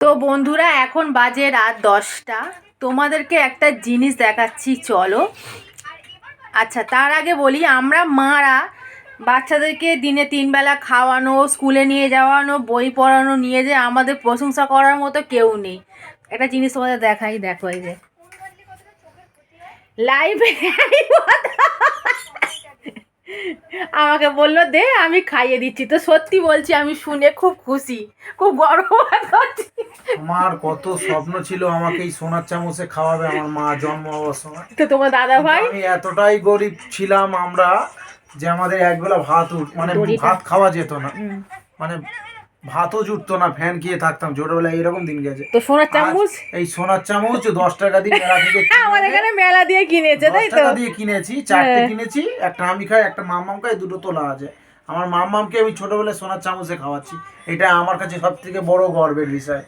তো বন্ধুরা এখন বাজে রাত 10টা। তোমাদেরকে একটা জিনিস দেখাচ্ছি, চলো। আচ্ছা, তার আগে বলি, আমরা মারা বাচ্চাদেরকে দিনে 3 বেলা খাওয়ানো, স্কুলে নিয়ে যাওয়ানো, বই পড়ানো নিয়ে যে আমাদের প্রশংসা করার মতো কেউ নেই। একটা জিনিস তোমাদের দেখাই, দেখো এই যে লাইভে আমাকে বললো দে আমি খাইয়ে দিচ্ছি। তো সত্যি বলছি, আমি শুনে খুব খুশি, খুব গর্ব করছি। আমার কত স্বপ্ন ছিল আমাকে এই সোনার চামচে খাওয়াবে আমার মা জন্ম হওয়ার সময়। তো তোমার দাদা ভাই, আমি এতটাই গরিব ছিলাম আমরা যে আমাদের একবেলা ভাত মানে ভাত খাওয়া যেত না, মানে ভাতও জুটতো না, ফ্যান খেয়ে থাকতাম ছোটবেলায়। এরকম দিন গেছে। তো সোনার চামচ, এই সোনার চামচ 10 টাকা দিয়ে মেলা থেকে আমার এখানে মেলা দিয়ে কিনেছে, তাই 10 তো? টাকা দিয়ে কিনেছি, 4টে কিনেছি, একটা আমি খাই, একটা মাম্মাম খাই, দুটো তোলা আছে। আমার মাম্মামকে আমি ছোটবেলায় সোনার চামচে খাওয়াচ্ছি। এটা আমার কাছে সব থেকে বড় গর্বের বিষয়।